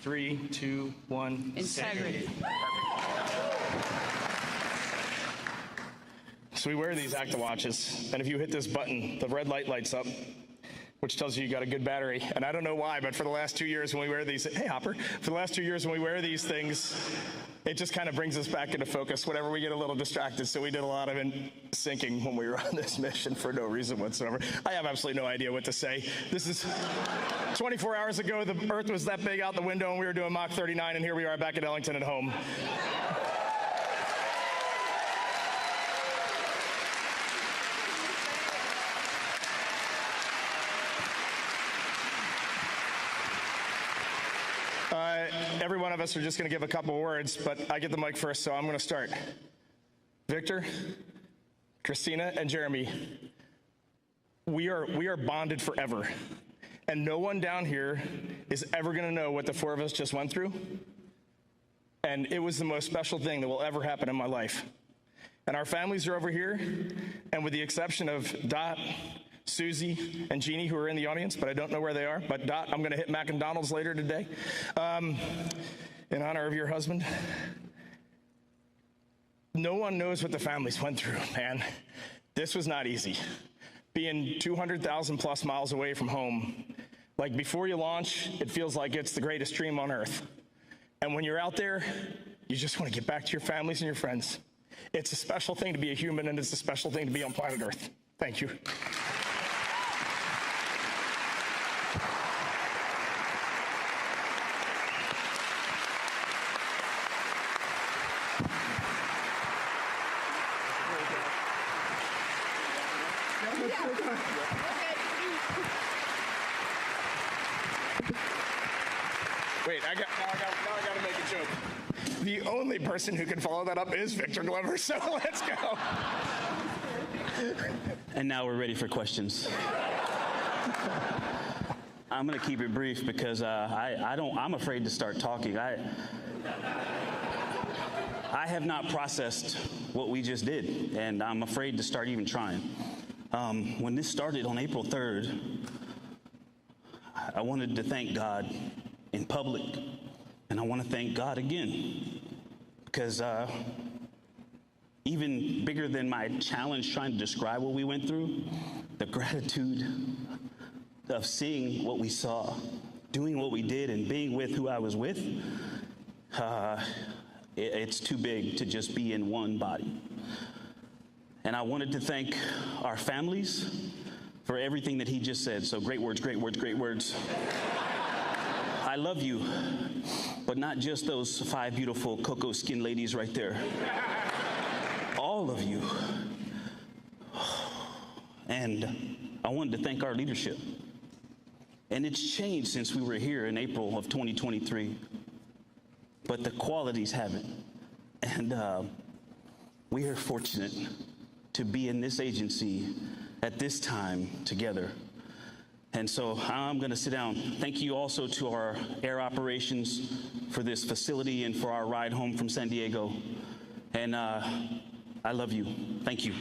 3, 2, 1. Integrity. So we wear these Acta watches, and if you hit this button, the red light lights up, which tells you got a good battery. And I don't know why, but for the last 2 years when we wear these, hey Hopper, for the last 2 years when we wear these things, it just kind of brings us back into focus whenever we get a little distracted. So we did a lot of syncing when we were on this mission for no reason whatsoever. I have absolutely no idea what to say. This is 24 hours ago, the Earth was that big out the window and we were doing Mach 39, and here we are back at Ellington at home. Every one of us are just going to give a couple words, but I get the mic first, so I'm going to start. Victor, Christina, and Jeremy, we are bonded forever, and no one down here is ever going to know what the four of us just went through, and it was the most special thing that will ever happen in my life. And our families are over here, and with the exception of Dot, Susie, and Jeannie, who are in the audience, but I don't know where they are. But Dot, I'm going to hit McDonald's later today in honor of your husband. No one knows what the families went through, man. This was not easy. Being 200,000 plus miles away from home, like before you launch, it feels like it's the greatest dream on earth. And when you're out there, you just want to get back to your families and your friends. It's a special thing to be a human, and it's a special thing to be on planet Earth. Thank you. Wait, now I got to make a joke. The only person who can follow that up is Victor Glover, so let's go. And now we're ready for questions. I'm going to keep it brief because I'm afraid to start talking. I have not processed what we just did, and I'm afraid to start even trying. When this started on April 3rd, I wanted to thank God in public, and I want to thank God again, because even bigger than my challenge trying to describe what we went through, the gratitude of seeing what we saw, doing what we did, and being with who I was with, it's too big to just be in one body. And I wanted to thank our families for everything that he just said. So great words, great words, great words. I love you, but not just those 5 beautiful cocoa skin ladies right there. All of you. And I wanted to thank our leadership. And it's changed since we were here in April of 2023. But the qualities haven't. And we are fortunate to be in this agency at this time together. And so I'm going to sit down. Thank you also to our air operations for this facility and for our ride home from San Diego. And I love you. Thank you.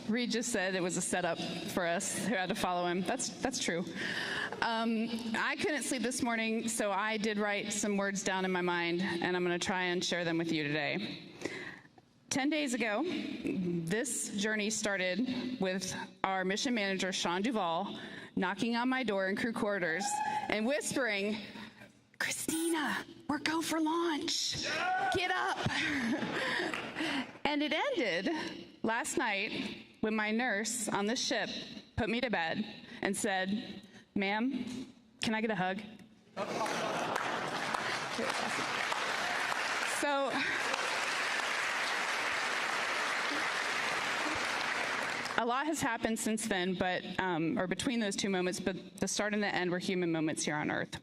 Reed just said it was a setup for us who had to follow him. That's true. I couldn't sleep this morning, so I did write some words down in my mind, and I'm going to try and share them with you today. 10 days ago, this journey started with our mission manager, Sean Duvall, knocking on my door in crew quarters and whispering, "Christina, we're go for launch. Get up." And it ended last night when my nurse on the ship put me to bed and said, "Ma'am, can I get a hug?" So a lot has happened since then, but or between those two moments, but the start and the end were human moments here on Earth.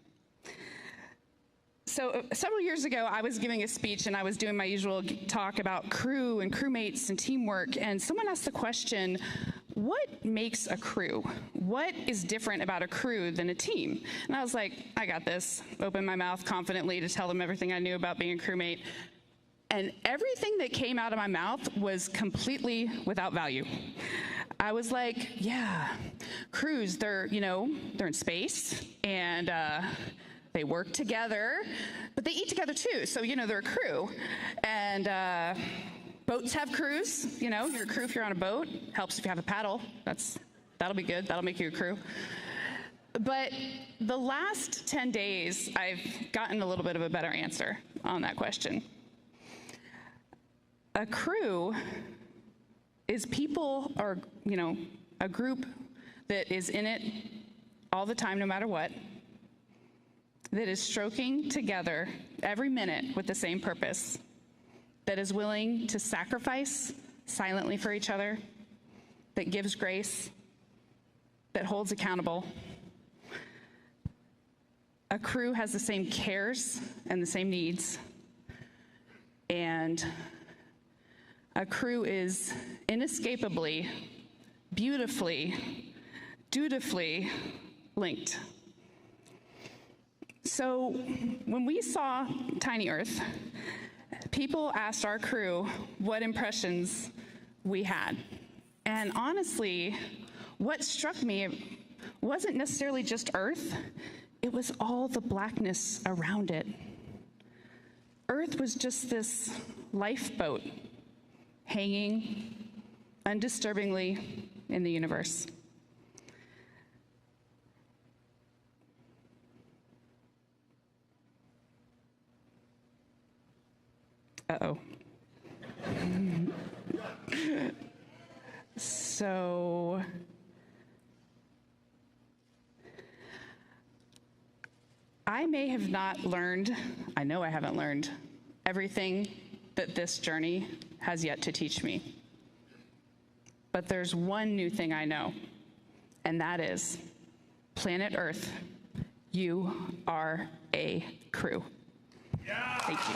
So several years ago, I was giving a speech, and I was doing my usual talk about crew and crewmates and teamwork, and someone asked the question, what makes a crew? What is different about a crew than a team? And I was like, I got this. Opened my mouth confidently to tell them everything I knew about being a crewmate. And everything that came out of my mouth was completely without value. I was like, yeah, crews, they're in space, and they work together, but they eat together too. So, they're a crew. And boats have crews. You're a crew if you're on a boat. Helps if you have a paddle. That'll be good. That'll make you a crew. But the last 10 days, I've gotten a little bit of a better answer on that question. A crew is people, or, a group that is in it all the time, no matter what, that is stroking together every minute with the same purpose, that is willing to sacrifice silently for each other, that gives grace, that holds accountable. A crew has the same cares and the same needs, and a crew is inescapably, beautifully, dutifully linked. So when we saw Tiny Earth, people asked our crew what impressions we had. And honestly, what struck me wasn't necessarily just Earth, it was all the blackness around it. Earth was just this lifeboat hanging undisturbingly in the universe. Uh-oh. So I may have not learned, I know I haven't learned everything that this journey has yet to teach me. But there's one new thing I know, and that is, planet Earth, you are a crew. Yeah. Thank you.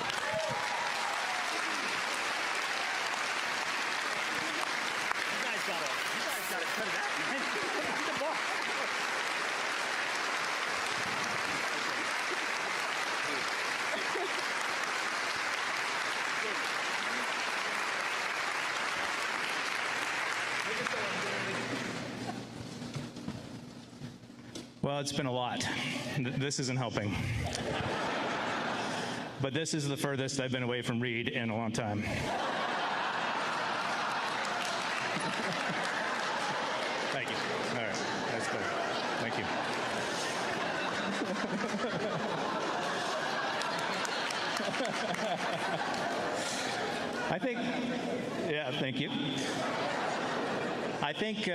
You guys gotta cut it out, man. Get the ball. Well, it's been a lot. This isn't helping. But this is the furthest I've been away from Reed in a long time. Thank you. All right, that's good. Thank you. I think, yeah, thank you. I think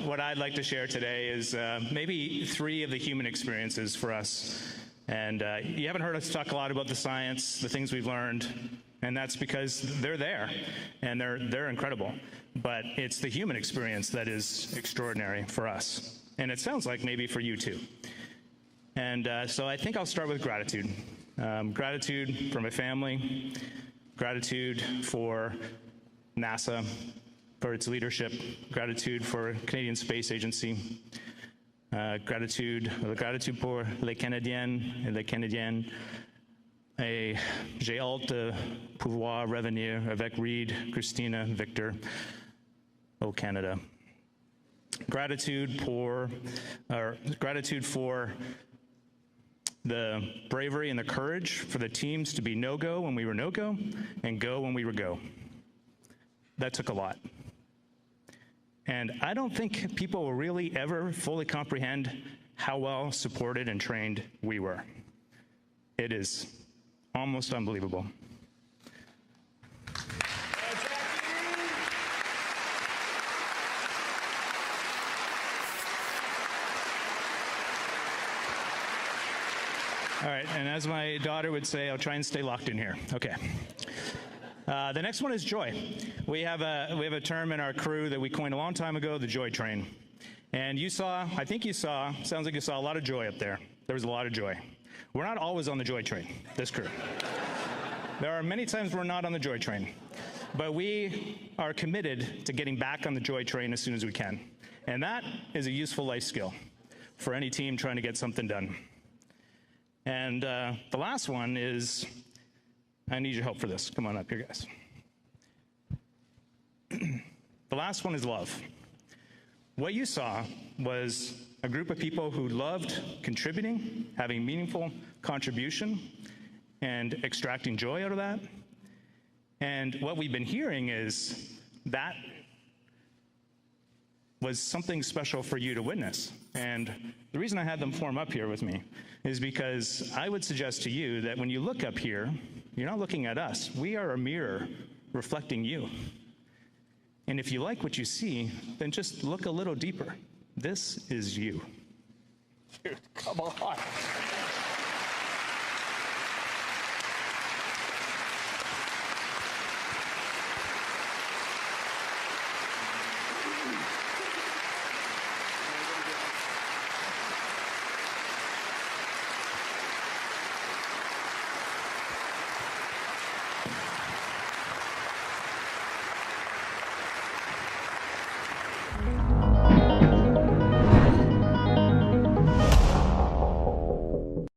what I'd like to share today is maybe 3 of the human experiences for us. And you haven't heard us talk a lot about the science, the things we've learned, and that's because they're there, and they're incredible. But it's the human experience that is extraordinary for us. And it sounds like maybe for you too. And so I think I'll start with gratitude. Gratitude for my family, gratitude for NASA, for its leadership, gratitude for Canadian Space Agency, gratitude pour les Canadiennes et les Canadiens. Et j'ai hâte de pouvoir revenir avec Reed, Christina, Victor au Canada. Gratitude for the bravery and the courage for the teams to be no-go when we were no-go and go when we were go. That took a lot. And I don't think people will really ever fully comprehend how well supported and trained we were. It is almost unbelievable. All right, and as my daughter would say, I'll try and stay locked in here. Okay. The next one is joy. We have a term in our crew that we coined a long time ago, the joy train. And sounds like you saw a lot of joy up there. There was a lot of joy. We're not always on the joy train, this crew. There are many times we're not on the joy train. but we are committed to getting back on the joy train as soon as we can. And that is a useful life skill for any team trying to get something done. And the last one is, I need your help for this. Come on up here, guys. The last one is love. What you saw was a group of people who loved contributing, having meaningful contribution, and extracting joy out of that. And what we've been hearing is that was something special for you to witness. And the reason I had them form up here with me is because I would suggest to you that when you look up here, you're not looking at us. We are a mirror reflecting you. And if you like what you see, then just look a little deeper. This is you. Dude, come on.